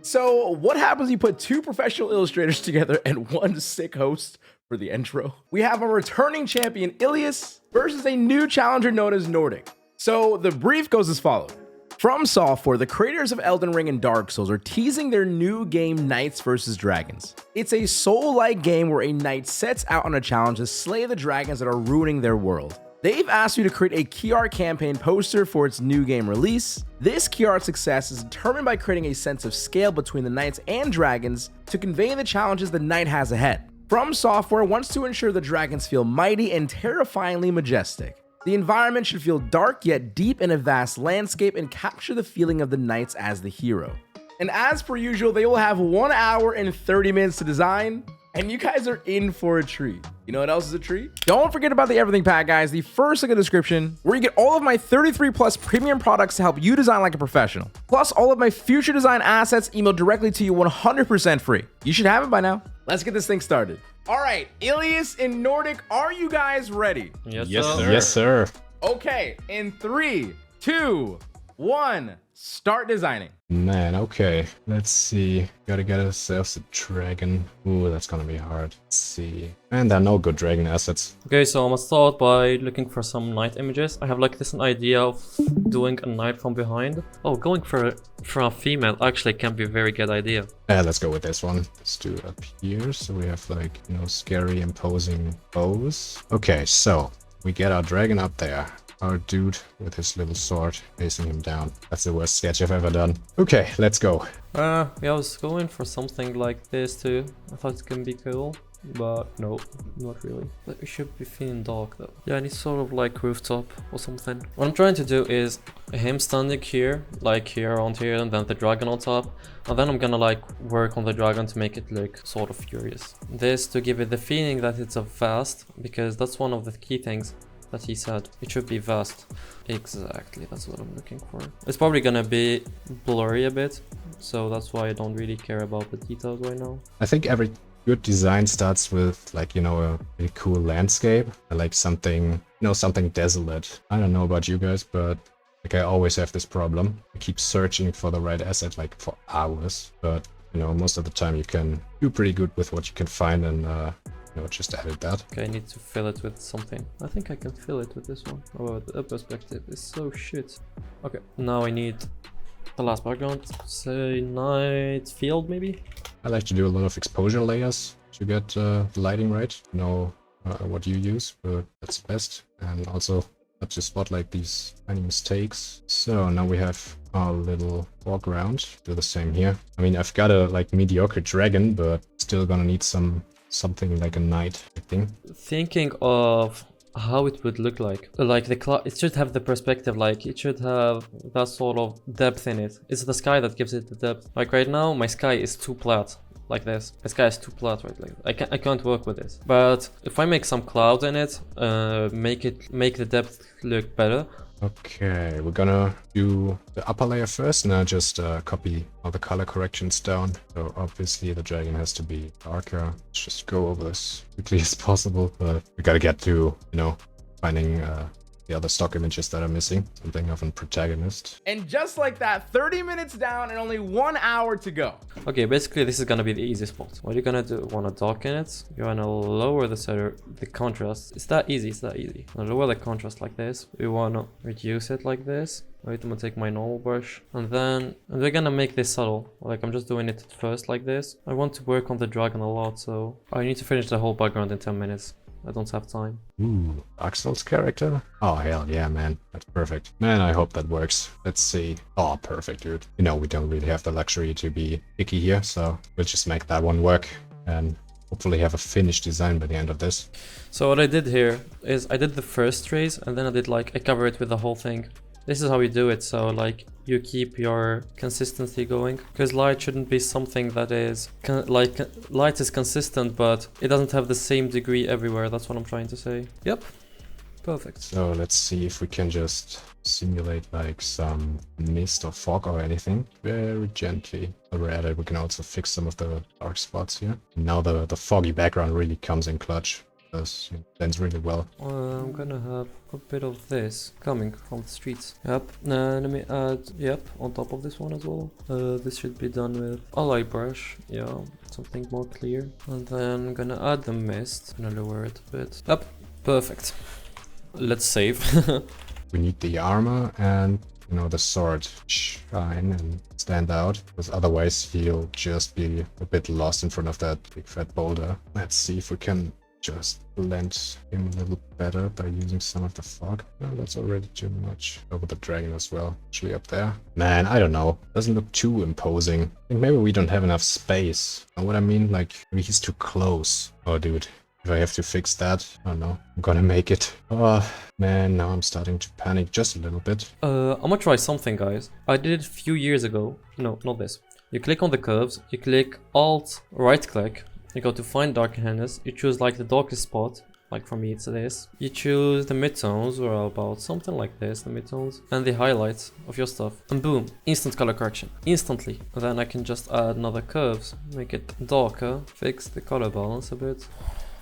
So what happens if you put two professional illustrators together and one sick host for the intro? We have a returning champion, Ilias, versus a new challenger known as Nordic. So the brief goes as follows. From Software, the creators of Elden Ring and Dark Souls are teasing their new game Knights vs. Dragons. It's a soul-like game where a knight sets out on a challenge to slay the dragons that are ruining their world. They've asked you to create a key art campaign poster for its new game release. This key art success is determined by creating a sense of scale between the knights and dragons to convey the challenges the knight has ahead. From Software wants to ensure the dragons feel mighty and terrifyingly majestic. The environment should feel dark yet deep in a vast landscape and capture the feeling of the knights as the hero. And as per usual, they will have 1 hour and 30 minutes to design, and you guys are in for a treat. You know what else is a treat? Don't forget about the Everything Pack, guys. The first link in the description, where you get all of my 33 plus premium products to help you design like a professional. Plus all of my future design assets emailed directly to you 100% free. You should have it by now. Let's get this thing started. All right, Ilias and Nordic, are you guys ready? Yes, sir. Yes, sir. Okay, in 3, 2, 1, start designing. Man, okay. Let's see. Gotta get ourselves a dragon. Ooh, that's gonna be hard. Let's see. And there are no good dragon assets. Okay, so I'm gonna start by looking for some knight images. I have like this idea of doing a knight from behind. Oh, going for a female actually can be a very good idea. Let's go with this one. Let's do it up here. So we have like, you know, scary imposing bows. Okay, so we get our dragon up there. Our dude with his little sword facing him down. That's the worst sketch I've ever done. Okay, let's go. Yeah, I was going for something like this too. I thought it can be cool, but no, not really. But it should be thin dark though. Yeah, I need sort of like rooftop or something. What I'm trying to do is him standing here, like here, around here, and then the dragon on top. And then I'm gonna like work on the dragon to make it look sort of furious. This to give it the feeling that it's a vast, because that's one of the key things that he said. It should be vast. Exactly, that's what I'm looking for. It's probably gonna be blurry a bit, so that's why I don't really care about the details right now. I think every good design starts with like, you know, a really cool landscape. I like something, you know, something desolate. I don't know about you guys, but like I always have this problem. I keep searching for the right asset like for hours, but you know, most of the time you can do pretty good with what you can find, and you know, just added that. Okay, I need to fill it with something. I think I can fill it with this one. Oh, the perspective is so shit. Okay, now I need the last background. Say night field maybe? I like to do a lot of exposure layers to get the lighting right. Know what you use, but that's best. And also not to spot like these tiny mistakes. So now we have our little foreground. Do the same here. I mean, I've got a like mediocre dragon, but still gonna need something like a knight, I think. Thinking of how it would look like the cloud, it should have the perspective, like it should have that sort of depth in it. It's the sky that gives it the depth. Like right now my sky is too flat, like this. My sky is too flat, right? Like I can't work with this. But if I make some cloud in it, make the depth look better. Okay, we're gonna do the upper layer first, and I'll just copy all the color corrections down. So obviously the dragon has to be darker. Let's just go over this quickly as possible, but we gotta get to, you know, finding the other stock images that are missing. Something of a protagonist. And just like that, 30 minutes down and only 1 hour to go. Okay, basically this is gonna be the easiest part. What are you gonna do? Wanna darken it? You wanna lower the contrast. It's that easy, it's that easy. Lower the contrast like this. We wanna reduce it like this. Wait, I'm gonna take my normal brush. And we're gonna make this subtle. Like I'm just doing it at first like this. I want to work on the dragon a lot, so I need to finish the whole background in 10 minutes. I don't have time. Ooh, Dark Souls character? Oh, hell yeah, man. That's perfect. Man, I hope that works. Let's see. Oh, perfect, dude. You know, we don't really have the luxury to be picky here, so we'll just make that one work and hopefully have a finished design by the end of this. So what I did here is I did the first trace, and then I cover it with the whole thing. This is how you do it, so like you keep your consistency going, because light shouldn't be something that is light is consistent, but it doesn't have the same degree everywhere. That's what I'm trying to say. Yep, perfect. So let's see if we can just simulate like some mist or fog or anything very gently. While we're at it, we can also fix some of the dark spots here. Now the foggy background really comes in clutch. because it blends really well. I'm gonna have a bit of this coming from the streets. Yep. Let me add, yep, on top of this one as well. This should be done with a light brush. Yeah, something more clear. And then I'm gonna add the mist. I'm gonna lower it a bit. Yep, perfect. Let's save. We need the armor and, you know, the sword shine and stand out, because otherwise he'll just be a bit lost in front of that big fat boulder. Let's see if we can just blend him a little better by using some of the fog. No, that's already too much. Over the dragon as well, actually up there. Man, I don't know. Doesn't look too imposing. I think maybe we don't have enough space. Know what I mean? Like, maybe he's too close. Oh, dude. If I have to fix that, I don't know. I'm gonna make it. Oh, man, now I'm starting to panic just a little bit. I'm gonna try something, guys. I did it a few years ago. No, not this. You click on the curves, you click Alt, right click, you go to find darkness, you choose like the darkest spot, like for me it's this. You choose the midtones, or about something like this, the midtones, and the highlights of your stuff. And boom, instant color correction, instantly. And then I can just add another curves, make it darker, fix the color balance a bit.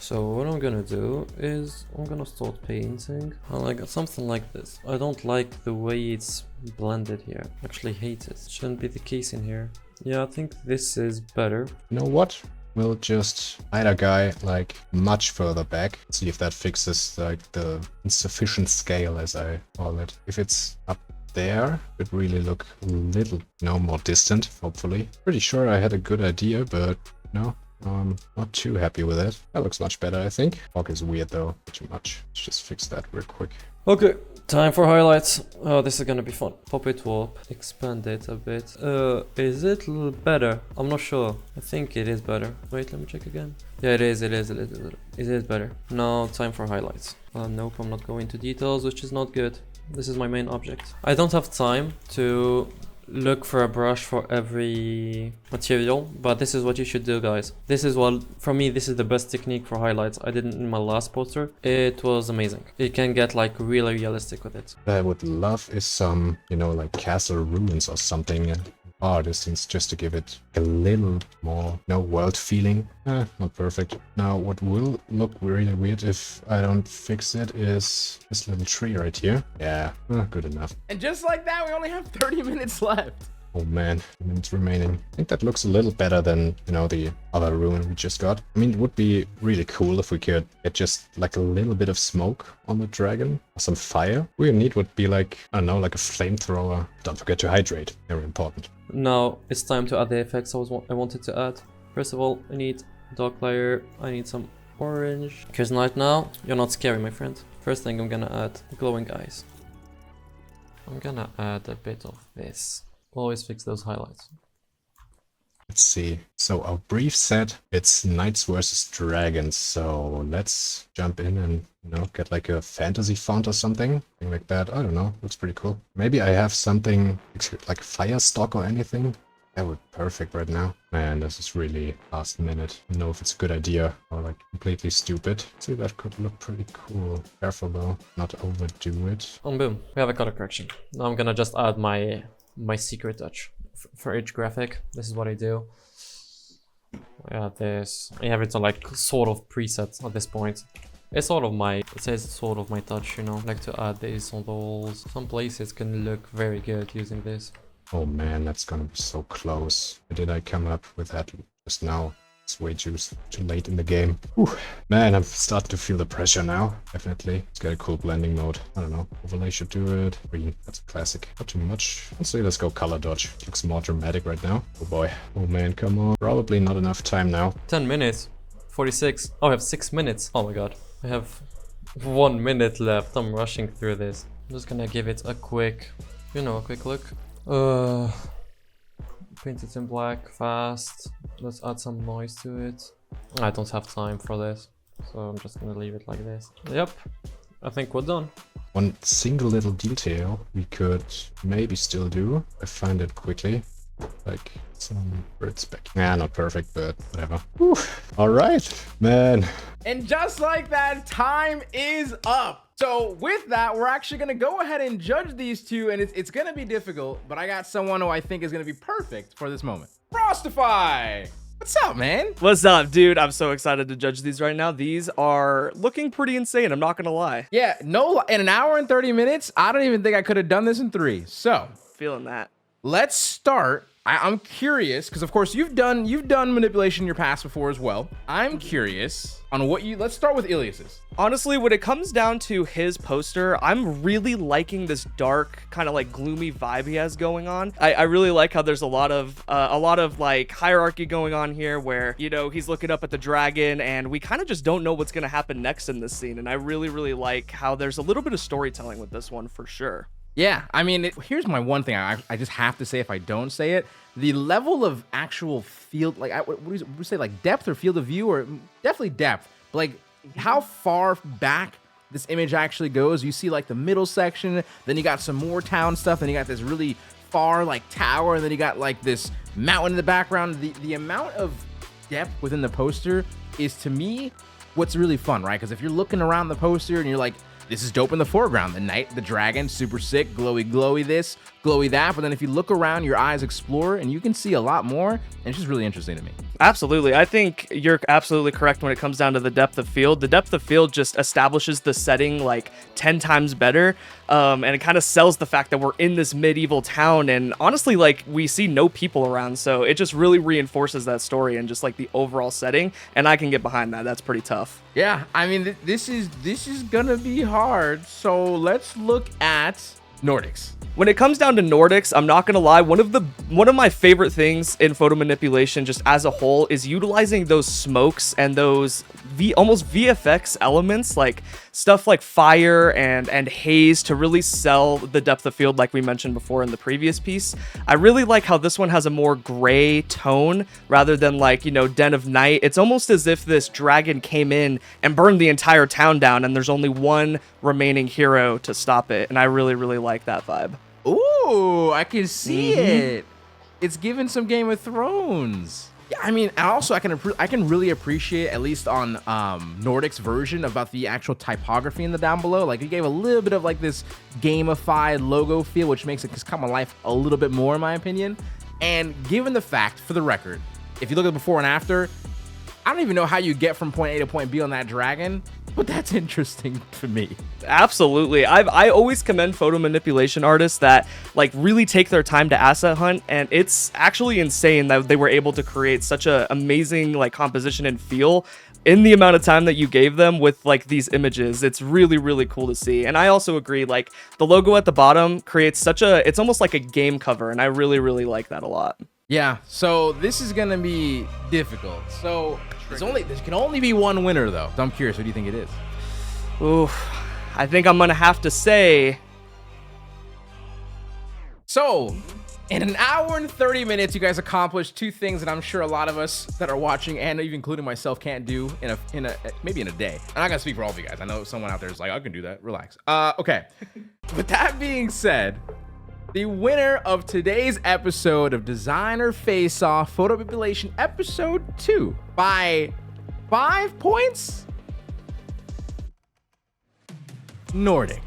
So what I'm gonna do is I'm gonna start painting, and I got something like this. I don't like the way it's blended here. I actually hate it. Shouldn't be the case in here. Yeah, I think this is better. You know what? We'll just hide a guy like much further back. See if that fixes like the insufficient scale, as I call it. If it's up there, it really look a little, more distant, hopefully. Pretty sure I had a good idea, but no. I'm not too happy with it. That looks much better, I think. Fog is weird though, too much. Let's just fix that real quick. Okay, time for highlights. Oh, this is gonna be fun. Pop it warp, expand it a bit. Is it a little better? I'm not sure. I think it is better. Wait, let me check again. Yeah, it is better. Now, time for highlights. Nope, I'm not going into details, which is not good. This is my main object. I don't have time to look for a brush for every material, but this is what you should do, guys. This is what, for me, this is the best technique for highlights. I did it in my last poster. It was amazing. You can get like really realistic with it. What I would love is some, like castle ruins or something. Distance, just to give it a little more, world feeling. Not perfect. Now, what will look really weird if I don't fix it is this little tree right here. Yeah, good enough. And just like that, we only have 30 minutes left. Oh man, minutes remaining. I think that looks a little better than, the other ruin we just got. I mean, it would be really cool if we could get just like a little bit of smoke on the dragon, or some fire. What we need would be like, I don't know, like a flamethrower. Don't forget to hydrate, very important. Now it's time to add the effects I wanted to add. First of all, I need dark layer, I need some orange. Because right now, you're not scary, my friend. First thing I'm gonna add glowing eyes. I'm gonna add a bit of this. Always fix those highlights. Let's see. So our brief said it's knights versus dragons. So let's jump in and, get like a fantasy font or something like that. I don't know. Looks pretty cool. Maybe I have something like Firestock or anything. That would be perfect right now. Man, this is really last minute. I don't know if it's a good idea or like completely stupid. See, that could look pretty cool. Careful though, not overdo it. And boom, we have a color correction. Now I'm gonna just add my secret touch for each graphic. This is what I do. I add this. I have it on like sort of presets at this point. It's sort of my, it says sort of my touch, I like to add this on the walls. Some places can look very good using this. Oh man, that's gonna be so close. Why did I come up with that just now? It's way too late in the game. Whew. Man, I'm starting to feel the pressure now. Definitely. Let's get a cool blending mode. I don't know. Overlay should do it. Green. That's a classic. Not too much. Let's see. Let's go color dodge. Looks more dramatic right now. Oh boy. Oh man, come on. Probably not enough time now. 10 minutes. 46. Oh, I have 6 minutes. Oh my god. I have 1 minute left. I'm rushing through this. I'm just gonna give it a quick, a quick look. Paint it in black fast. Let's add some noise to it. I don't have time for this, so I'm just gonna leave it like this. Yep, I think we're done. One single little detail we could maybe still do. I find it quickly. Like some birds back. Yeah, not perfect, but whatever. Whew. All right, man. And just like that, time is up. So with that, we're actually gonna go ahead and judge these two, and it's gonna be difficult, but I got someone who I think is gonna be perfect for this moment. Frostify! What's up, man? What's up, dude? I'm so excited to judge these right now. These are looking pretty insane, I'm not gonna lie. Yeah, no, in an hour and 30 minutes, I don't even think I could have done this in 3. So Feeling that. let's start. I'm curious because, of course, you've done manipulation in your past before as well. I'm curious on what you. Let's start with Ilias's. Honestly, when it comes down to his poster, I'm really liking this dark, kind of like gloomy vibe he has going on. I really like how there's a lot of like hierarchy going on here, where he's looking up at the dragon, and we kind of just don't know what's gonna happen next in this scene. And I really like how there's a little bit of storytelling with this one for sure. Yeah, I mean, here's my one thing I just have to say if I don't say it. The level of actual field, like, what do you say, like depth or field of view, or definitely depth, but like how far back this image actually goes. You see like the middle section, then you got some more town stuff, then you got this really far like tower, and then you got like this mountain in the background. The amount of depth within the poster is, to me, what's really fun, right? Because if you're looking around the poster and you're like, this is dope in the foreground, the knight, the dragon, super sick, glowy this, glowy that. But then if you look around, your eyes explore and you can see a lot more. And it's just really interesting to me. Absolutely. I think you're absolutely correct when it comes down to the depth of field. The depth of field just establishes the setting like 10 times better. And it kind of sells the fact that we're in this medieval town, and honestly, like, we see no people around. So it just really reinforces that story and just like the overall setting. And I can get behind that. That's pretty tough. Yeah, I mean, this is gonna be hard. So let's look at Nordics. When it comes down to Nordics, I'm not gonna lie, one of my favorite things in photo manipulation just as a whole is utilizing those smokes and those almost VFX elements, like stuff like fire and haze, to really sell the depth of field like we mentioned before in the previous piece. I really like how this one has a more gray tone rather than like, Den of Night. It's almost as if this dragon came in and burned the entire town down, and there's only one remaining hero to stop it. And I really like that vibe. Ooh, I can see it. It's giving some Game of Thrones. Yeah, I mean, and also I can really appreciate, at least on Nordic's version, about the actual typography in the down below. Like, he gave a little bit of like this gamified logo feel, which makes it just come alive a little bit more, in my opinion. And given the fact, for the record, if you look at the before and after, I don't even know how you get from point A to point B on that dragon, but that's interesting to me. Absolutely. I always commend photo manipulation artists that like really take their time to asset hunt, and it's actually insane that they were able to create such a amazing like composition and feel in the amount of time that you gave them with like these images. It's really cool to see. And I also agree, like, the logo at the bottom creates it's almost like a game cover, and I really like that a lot. Yeah, so this is gonna be difficult. So there can only be one winner, though. So I'm curious, what do you think it is? Ooh, I think I'm gonna have to say. So, in an hour and 30 minutes, you guys accomplished two things that I'm sure a lot of us that are watching, and even including myself, can't do maybe in a day. I'm not gonna speak for all of you guys. I know someone out there is like, I can do that. Relax. Okay. With that being said, the winner of today's episode of Designer Face Off Photo Manipulation Episode 2 by 5 points, Nordic.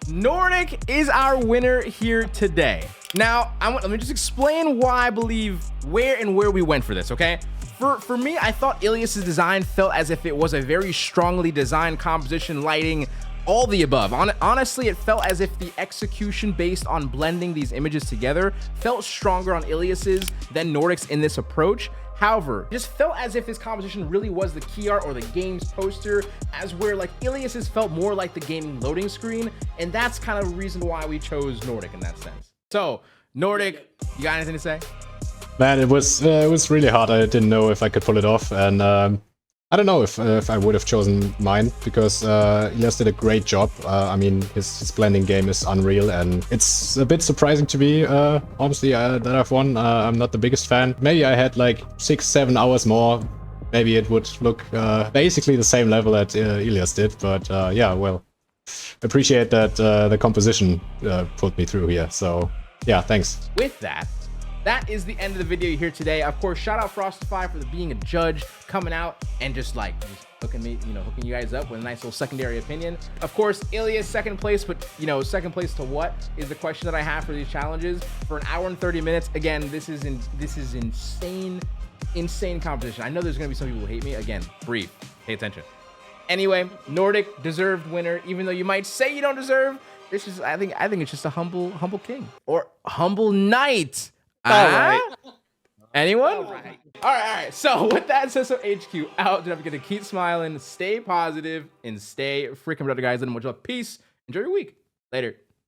Nordic is our winner here today. Now, let me just explain why I believe where we went for this, okay? For me, I thought Ilias's design felt as if it was a very strongly designed composition, lighting, all the above. Honestly, it felt as if the execution based on blending these images together felt stronger on Ilias's than Nordic's in this approach. However, it just felt as if his composition really was the key art or the game's poster, as where like Ilias's felt more like the gaming loading screen, and that's kind of the reason why we chose Nordic in that sense. So, Nordic, you got anything to say? Man, it was really hard. I didn't know if I could pull it off, and I don't know if I would have chosen mine, because Elias did a great job. I mean, his blending game is unreal, and it's a bit surprising to me, honestly, that I've won. I'm not the biggest fan. Maybe I had like 6-7 hours more. Maybe it would look basically the same level that Elias did, but yeah, well, appreciate that the composition put me through here. So yeah, thanks. With that, that is the end of the video here today. Of course, shout out Frostify for being a judge, coming out and just hooking me, hooking you guys up with a nice little secondary opinion. Of course, Ilias second place, but second place to what is the question that I have for these challenges for an hour and 30 minutes. Again, this is insane competition. I know there's gonna be some people who hate me. Again, brief, pay attention. Anyway, Nordic deserved winner, even though you might say you don't deserve. This is, I think it's just a humble king or humble knight. All right. Anyone? All right. So with that, Seso HQ out. Don't forget to keep smiling, stay positive, and stay freaking better, guys. And much love. Peace. Enjoy your week. Later.